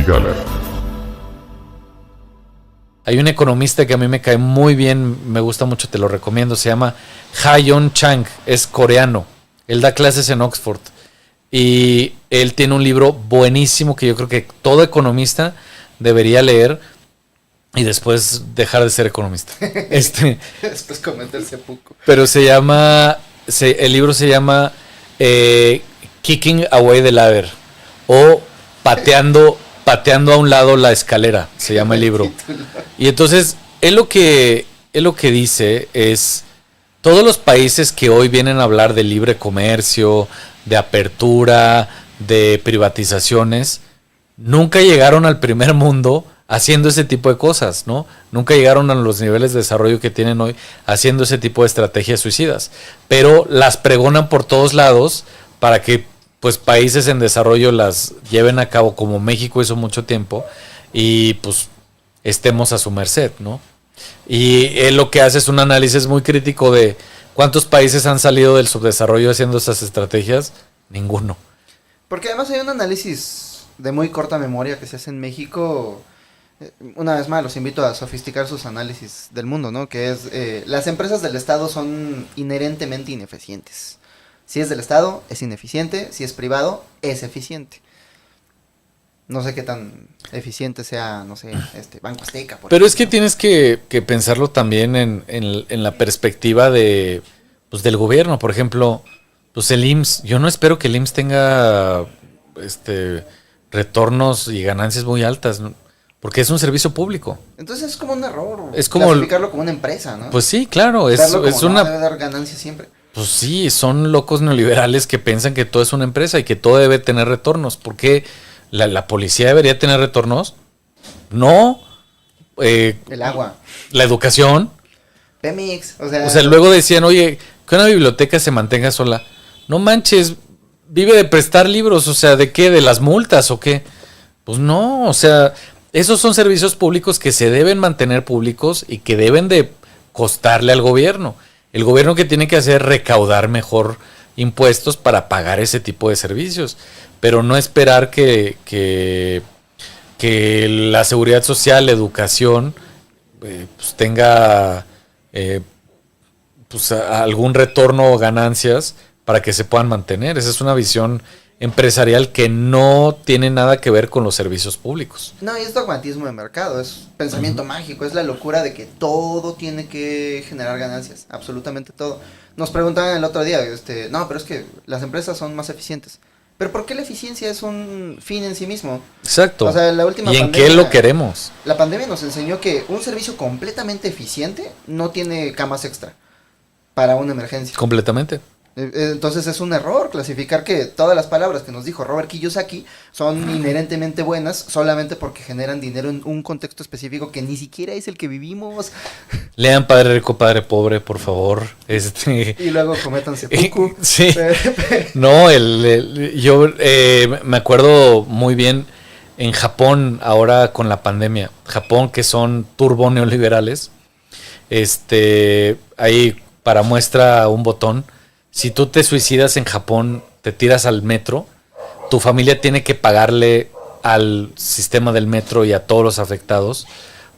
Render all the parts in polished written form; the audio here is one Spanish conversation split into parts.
Gala. Hay un economista que a mí me cae muy bien, me gusta mucho, te lo recomiendo, se llama Ha-Yeon Chang, es coreano, él da clases en Oxford y él tiene un libro buenísimo que yo creo que todo economista debería leer y después dejar de ser economista. Después cometerse poco. Pero el libro se llama Kicking Away the Ladder o Pateando a un lado la escalera, se llama el libro. Y entonces, él lo que dice es, todos los países que hoy vienen a hablar de libre comercio, de apertura, de privatizaciones, nunca llegaron al primer mundo haciendo ese tipo de cosas, ¿no? Nunca llegaron a los niveles de desarrollo que tienen hoy haciendo ese tipo de estrategias suicidas. Pero las pregonan por todos lados para que pues países en desarrollo las lleven a cabo, como México hizo mucho tiempo, y pues estemos a su merced, ¿no? Y él lo que hace es un análisis muy crítico de cuántos países han salido del subdesarrollo haciendo esas estrategias. Ninguno. Porque además hay un análisis de muy corta memoria que se hace en México. Una vez más los invito a sofisticar sus análisis del mundo, ¿no? Que es, las empresas del Estado son inherentemente ineficientes. Si es del Estado, es ineficiente. Si es privado, es eficiente. No sé qué tan eficiente sea, no sé, Banco Azteca. Pero es que tienes que pensarlo también en la perspectiva de, pues, del gobierno. Por ejemplo, pues el IMSS. Yo no espero que el IMSS tenga retornos y ganancias muy altas, ¿no? Porque es un servicio público. Entonces es como un error. Es como clasificarlo como una empresa, ¿no? Pues sí, claro. Debe dar ganancias siempre. Pues sí, son locos neoliberales que piensan que todo es una empresa y que todo debe tener retornos. ¿Por qué la policía debería tener retornos? No. El agua. La educación. Pemex. O sea, luego decían, oye, que una biblioteca se mantenga sola. No manches, vive de prestar libros. O sea, ¿de qué? ¿De las multas o qué? Pues no, o sea, esos son servicios públicos que se deben mantener públicos y que deben de costarle al gobierno. El gobierno que tiene que hacer es recaudar mejor impuestos para pagar ese tipo de servicios, pero no esperar que la seguridad social, la educación, pues tenga pues algún retorno o ganancias para que se puedan mantener. Esa es una visión empresarial que no tiene nada que ver con los servicios públicos. No, y es dogmatismo de mercado, es pensamiento mágico, es la locura de que todo tiene que generar ganancias, absolutamente todo. Nos preguntaban el otro día, no, pero es que las empresas son más eficientes. ¿Pero por qué la eficiencia es un fin en sí mismo? Exacto. O sea, la última ¿Y en qué lo queremos? La pandemia nos enseñó que un servicio completamente eficiente no tiene camas extra para una emergencia. Completamente. Entonces es un error clasificar que todas las palabras que nos dijo Robert Kiyosaki son inherentemente buenas solamente porque generan dinero en un contexto específico que ni siquiera es el que vivimos. Lean Padre Rico, Padre Pobre, por favor. Y luego cometan seppuku. Sí. No, yo me acuerdo muy bien en Japón ahora con la pandemia. Japón, que son turbo neoliberales. Ahí para muestra un botón. Si tú te suicidas en Japón, te tiras al metro, tu familia tiene que pagarle al sistema del metro y a todos los afectados,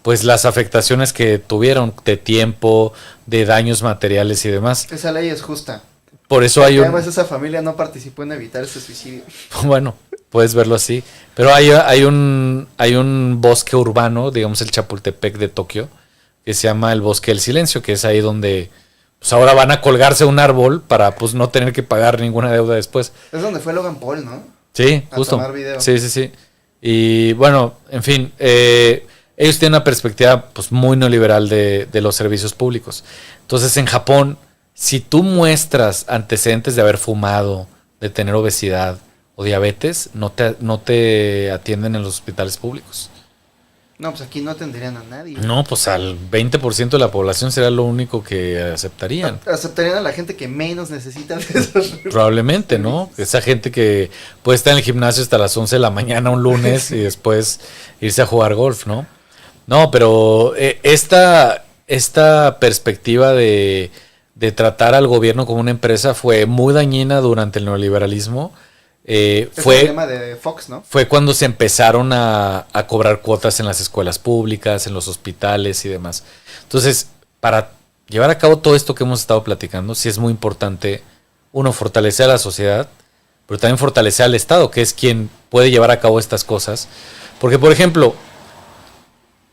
pues las afectaciones que tuvieron de tiempo, de daños materiales y demás. Esa ley es justa. Por eso hay además esa familia no participó en evitar ese suicidio. Bueno, puedes verlo así. Pero hay un bosque urbano, digamos el Chapultepec de Tokio, que se llama el Bosque del Silencio, que es ahí donde pues ahora van a colgarse un árbol para pues no tener que pagar ninguna deuda después. Es donde fue Logan Paul, ¿no? Sí, justo. A tomar video. Sí. Y bueno, en fin, ellos tienen una perspectiva pues muy neoliberal de los servicios públicos. Entonces en Japón, si tú muestras antecedentes de haber fumado, de tener obesidad o diabetes, no te atienden en los hospitales públicos. No, pues aquí no atenderían a nadie. No, pues al 20% de la población será lo único que aceptarían. Aceptarían a la gente que menos necesita de esos. Probablemente, ¿no? Esa gente que puede estar en el gimnasio hasta las 11 de la mañana un lunes y después irse a jugar golf, ¿no? No, pero esta perspectiva de tratar al gobierno como una empresa fue muy dañina durante el neoliberalismo. Es el tema de Fox, ¿no? Fue cuando se empezaron a cobrar cuotas en las escuelas públicas, en los hospitales y demás. Entonces, para llevar a cabo todo esto que hemos estado platicando, sí es muy importante, uno, fortalecer a la sociedad, pero también fortalecer al Estado, que es quien puede llevar a cabo estas cosas. Porque, por ejemplo,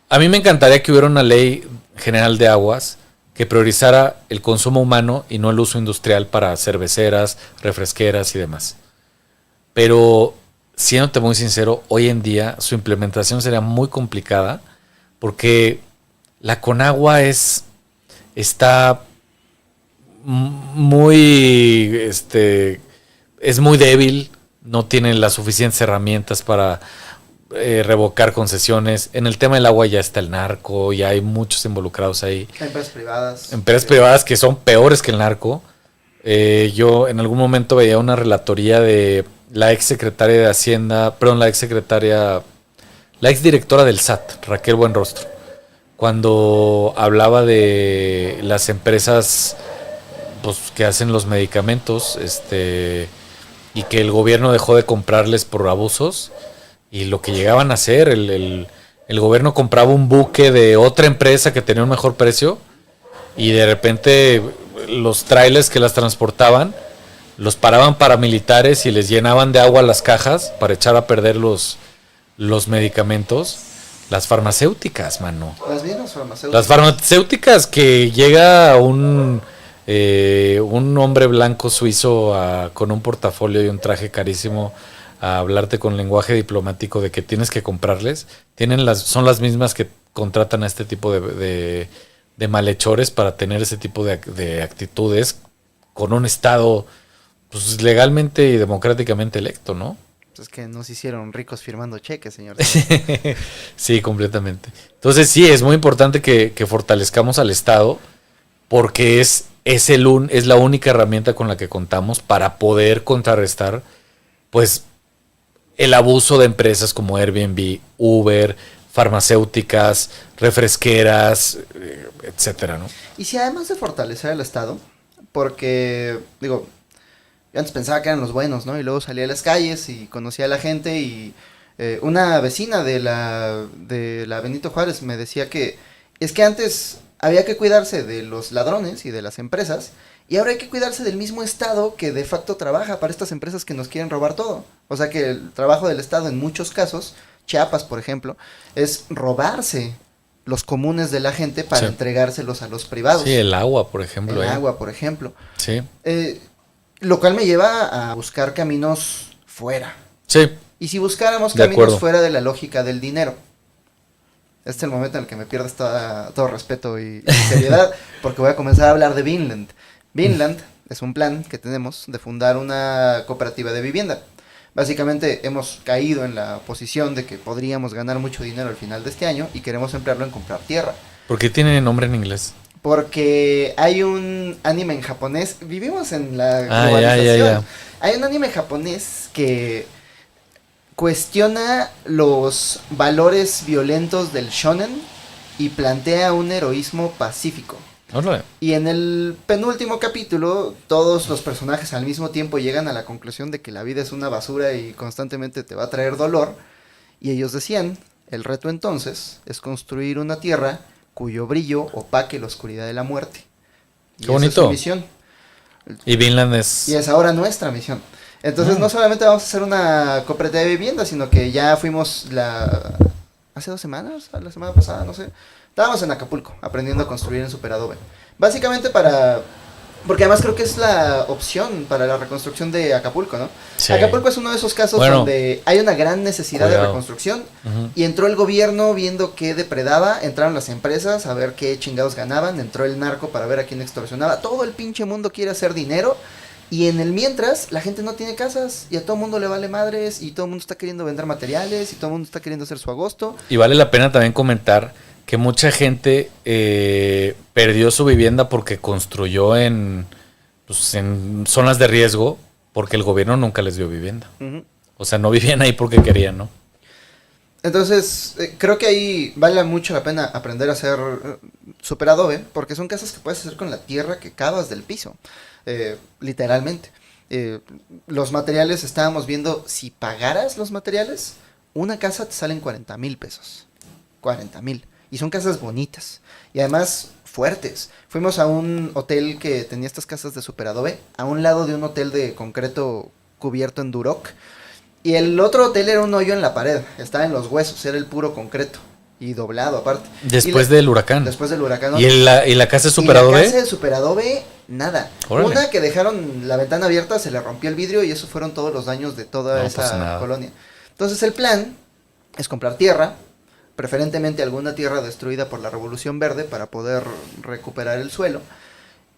a mí me encantaría que hubiera una ley general de aguas que priorizara el consumo humano y no el uso industrial para cerveceras, refresqueras y demás. Pero, siéndote muy sincero, hoy en día su implementación sería muy complicada porque la Conagua está muy, es muy débil, no tiene las suficientes herramientas para revocar concesiones. En el tema del agua ya está el narco, ya hay muchos involucrados ahí. Empresas privadas. Empresas privadas que son peores que el narco. Yo en algún momento veía una relatoría de la ex secretaria de Hacienda, perdón, la ex directora del SAT, Raquel Buenrostro, cuando hablaba de las empresas pues, que hacen los medicamentos, y que el gobierno dejó de comprarles por abusos. Y lo que llegaban a hacer, el gobierno compraba un buque de otra empresa que tenía un mejor precio y de repente los trailers que las transportaban los paraban paramilitares y les llenaban de agua las cajas para echar a perder los medicamentos. Las farmacéuticas, mano. Las mismas farmacéuticas. Las farmacéuticas que llega un hombre blanco suizo con un portafolio y un traje carísimo a hablarte con lenguaje diplomático de que tienes que comprarles, son las mismas que contratan a este tipo de malhechores para tener ese tipo de actitudes con un Estado pues, legalmente y democráticamente electo, ¿no? Es que nos hicieron ricos firmando cheques, señor. Sí, completamente. Entonces sí, es muy importante que fortalezcamos al Estado porque es la única herramienta con la que contamos para poder contrarrestar pues el abuso de empresas como Airbnb, Uber, farmacéuticas, refresqueras, etcétera, ¿no? Y si además de fortalecer el Estado, porque, digo, yo antes pensaba que eran los buenos, ¿no? Y luego salía a las calles y conocía a la gente y una vecina de la Benito Juárez me decía que es que antes había que cuidarse de los ladrones y de las empresas y ahora hay que cuidarse del mismo Estado que de facto trabaja para estas empresas que nos quieren robar todo. O sea que el trabajo del Estado en muchos casos, Chiapas por ejemplo, es robarse los comunes de la gente para entregárselos a los privados. Sí, el agua, por ejemplo. El agua, por ejemplo. Sí. Lo cual me lleva a buscar caminos fuera. Sí. Y si buscáramos caminos fuera de la lógica del dinero. Este es el momento en el que me pierdes todo respeto y seriedad, porque voy a comenzar a hablar de Vinland. Vinland es un plan que tenemos de fundar una cooperativa de vivienda. Básicamente hemos caído en la posición de que podríamos ganar mucho dinero al final de este año y queremos emplearlo en comprar tierra. ¿Por qué tiene nombre en inglés? Porque hay un anime en japonés, vivimos en la globalización. Ya. Hay un anime japonés que cuestiona los valores violentos del shonen y plantea un heroísmo pacífico. Hola. Y en el penúltimo capítulo, todos los personajes al mismo tiempo llegan a la conclusión de que la vida es una basura y constantemente te va a traer dolor. Y ellos decían, el reto entonces es construir una tierra cuyo brillo opaque la oscuridad de la muerte. Qué bonito. Esa es su misión. Y Vinland es... Y es ahora nuestra misión. Entonces no solamente vamos a hacer una cooperativa de vivienda, sino que ya fuimos hace 2 semanas, la semana pasada, no sé. Estábamos en Acapulco, aprendiendo a construir en Superadobe. Básicamente porque además creo que es la opción para la reconstrucción de Acapulco, ¿no? Sí. Acapulco es uno de esos casos donde hay una gran necesidad de reconstrucción. Y entró el gobierno viendo qué depredaba, entraron las empresas a ver qué chingados ganaban, entró el narco para ver a quién extorsionaba. Todo el pinche mundo quiere hacer dinero. Y en el mientras, la gente no tiene casas y a todo mundo le vale madres y todo el mundo está queriendo vender materiales y todo el mundo está queriendo hacer su agosto. Y vale la pena también comentar que mucha gente perdió su vivienda porque construyó en zonas de riesgo porque el gobierno nunca les dio vivienda. O sea, no vivían ahí porque querían, ¿no? Entonces, creo que ahí vale mucho la pena aprender a hacer Superadobe porque son casas que puedes hacer con la tierra que cavas del piso. Literalmente. Los materiales, estábamos viendo, si pagaras los materiales, una casa te salen 40,000 pesos. 40,000. Y son casas bonitas. Y además fuertes. Fuimos a un hotel que tenía estas casas de superadobe, a un lado de un hotel de concreto cubierto en Duroc. Y el otro hotel era un hoyo en la pared, estaba en los huesos, era el puro concreto. Y doblado aparte. Después del huracán. Después del huracán. ¿No? ¿Y la casa de superadobe? La casa de superadobe, nada. Órale. Una que dejaron la ventana abierta, se le rompió el vidrio y eso fueron todos los daños de toda esa colonia. Entonces el plan es comprar tierra, preferentemente alguna tierra destruida por la Revolución Verde para poder recuperar el suelo,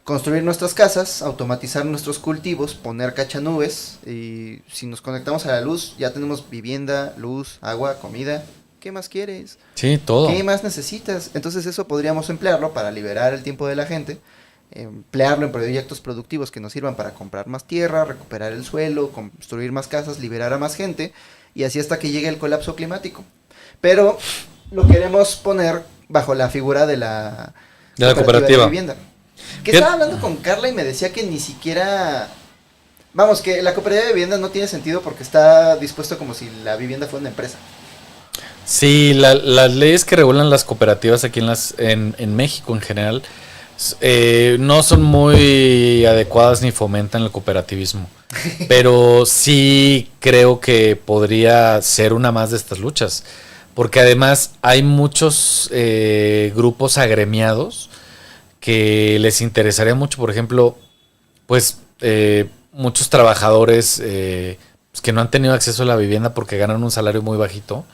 construir nuestras casas, automatizar nuestros cultivos, poner cachanubes y si nos conectamos a la luz ya tenemos vivienda, luz, agua, comida. ¿Qué más quieres? Sí, todo. ¿Qué más necesitas? Entonces eso podríamos emplearlo para liberar el tiempo de la gente, emplearlo en proyectos productivos que nos sirvan para comprar más tierra, recuperar el suelo, construir más casas, liberar a más gente y así hasta que llegue el colapso climático. Pero lo queremos poner bajo la figura de la cooperativa de vivienda. Que estaba hablando con Carla y me decía que ni siquiera... Vamos, que la cooperativa de vivienda no tiene sentido porque está dispuesto como si la vivienda fuera una empresa. Sí, las leyes que regulan las cooperativas aquí en México en general no son muy adecuadas ni fomentan el cooperativismo. Pero sí creo que podría ser una más de estas luchas. Porque además hay muchos grupos agremiados que les interesaría mucho. Por ejemplo, pues muchos trabajadores pues, que no han tenido acceso a la vivienda porque ganan un salario muy bajito,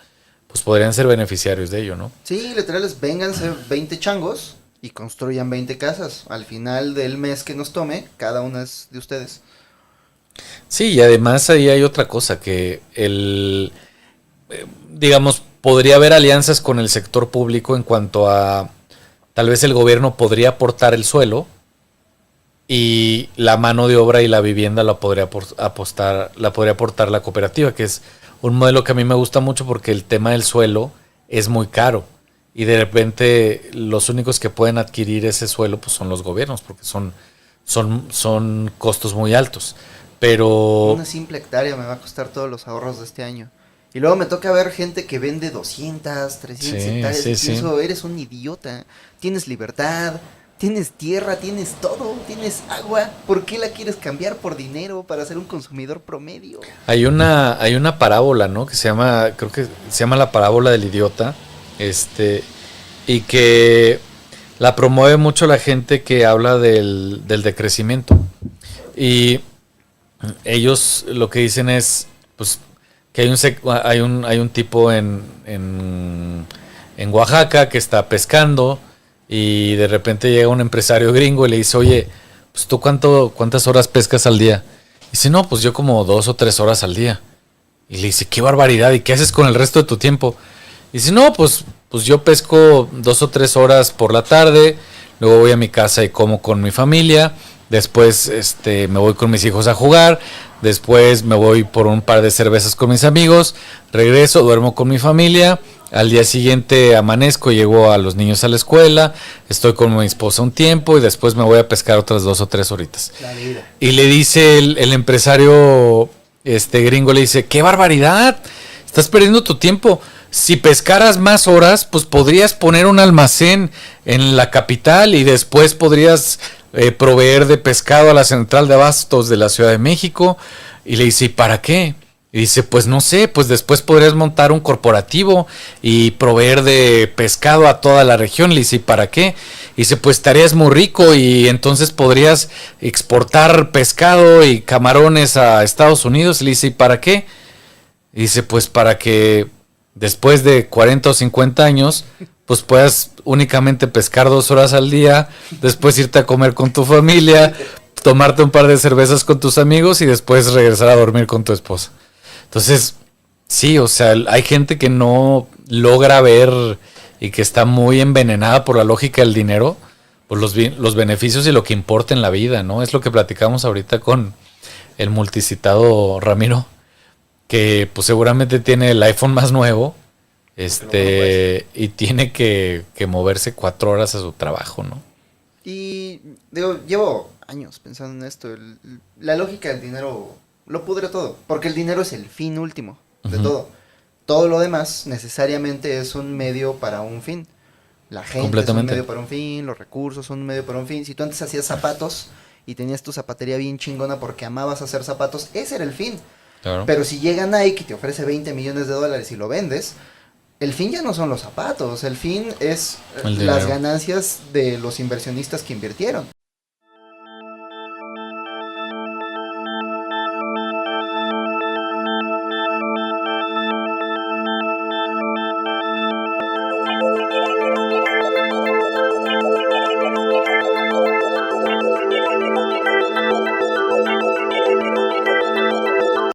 pues podrían ser beneficiarios de ello, ¿no? Sí, literales, vénganse 20 changos y construyan 20 casas. Al final del mes que nos tome, cada una es de ustedes. Sí, y además ahí hay otra cosa, que digamos, podría haber alianzas con el sector público en cuanto a, tal vez el gobierno podría aportar el suelo y la mano de obra y la vivienda la podría aportar la cooperativa, que es un modelo que a mí me gusta mucho porque el tema del suelo es muy caro y de repente los únicos que pueden adquirir ese suelo pues son los gobiernos porque son costos muy altos. Pero una simple hectárea me va a costar todos los ahorros de este año. Y luego me toca ver gente que vende 200, 300 hectáreas y pienso, eres un idiota, tienes libertad, tienes tierra, tienes todo, tienes agua. ¿Por qué la quieres cambiar por dinero para ser un consumidor promedio? Hay una parábola, ¿no? Que creo que se llama la parábola del idiota. Y que la promueve mucho la gente que habla del decrecimiento. Y ellos lo que dicen es, pues, que hay un tipo en Oaxaca que está pescando. Y de repente llega un empresario gringo y le dice, oye, pues tú ¿cuántas horas pescas al día? Y dice, no, pues yo como 2 o 3 horas al día. Y le dice, qué barbaridad, ¿y qué haces con el resto de tu tiempo? Y dice, no, pues yo pesco 2 o 3 horas por la tarde, luego voy a mi casa y como con mi familia, después me voy con mis hijos a jugar, después me voy por un par de cervezas con mis amigos, regreso, duermo con mi familia. Al día siguiente amanezco, llego a los niños a la escuela, estoy con mi esposa un tiempo y después me voy a pescar otras 2 o 3 horitas. Y le dice el empresario gringo, le dice, ¡qué barbaridad! Estás perdiendo tu tiempo. Si pescaras más horas, pues podrías poner un almacén en la capital y después podrías proveer de pescado a la central de abastos de la Ciudad de México. Y le dice, ¿y para qué? Y dice, pues no sé, pues después podrías montar un corporativo y proveer de pescado a toda la región. Le dice, ¿y para qué? Y dice, pues estarías muy rico y entonces podrías exportar pescado y camarones a Estados Unidos. Y le dice, ¿y para qué? Y dice, pues para que después de 40 o 50 años, pues puedas únicamente pescar 2 horas al día, después irte a comer con tu familia, tomarte un par de cervezas con tus amigos y después regresar a dormir con tu esposa. Entonces, sí, o sea, hay gente que no logra ver y que está muy envenenada por la lógica del dinero, por los beneficios y lo que importa en la vida, ¿no? Es lo que platicamos ahorita con el multicitado Ramiro, que pues seguramente tiene el iPhone más nuevo, y tiene que moverse 4 horas a su trabajo, ¿no? Y digo, llevo años pensando en esto. La lógica del dinero lo pudre todo, porque el dinero es el fin último de todo. Todo lo demás necesariamente es un medio para un fin. La gente es un medio para un fin, los recursos son un medio para un fin. Si tú antes hacías zapatos y tenías tu zapatería bien chingona porque amabas hacer zapatos, ese era el fin. Claro. Pero si llega Nike y te ofrece $20 millones y lo vendes, el fin ya no son los zapatos, el fin es las ganancias de los inversionistas que invirtieron.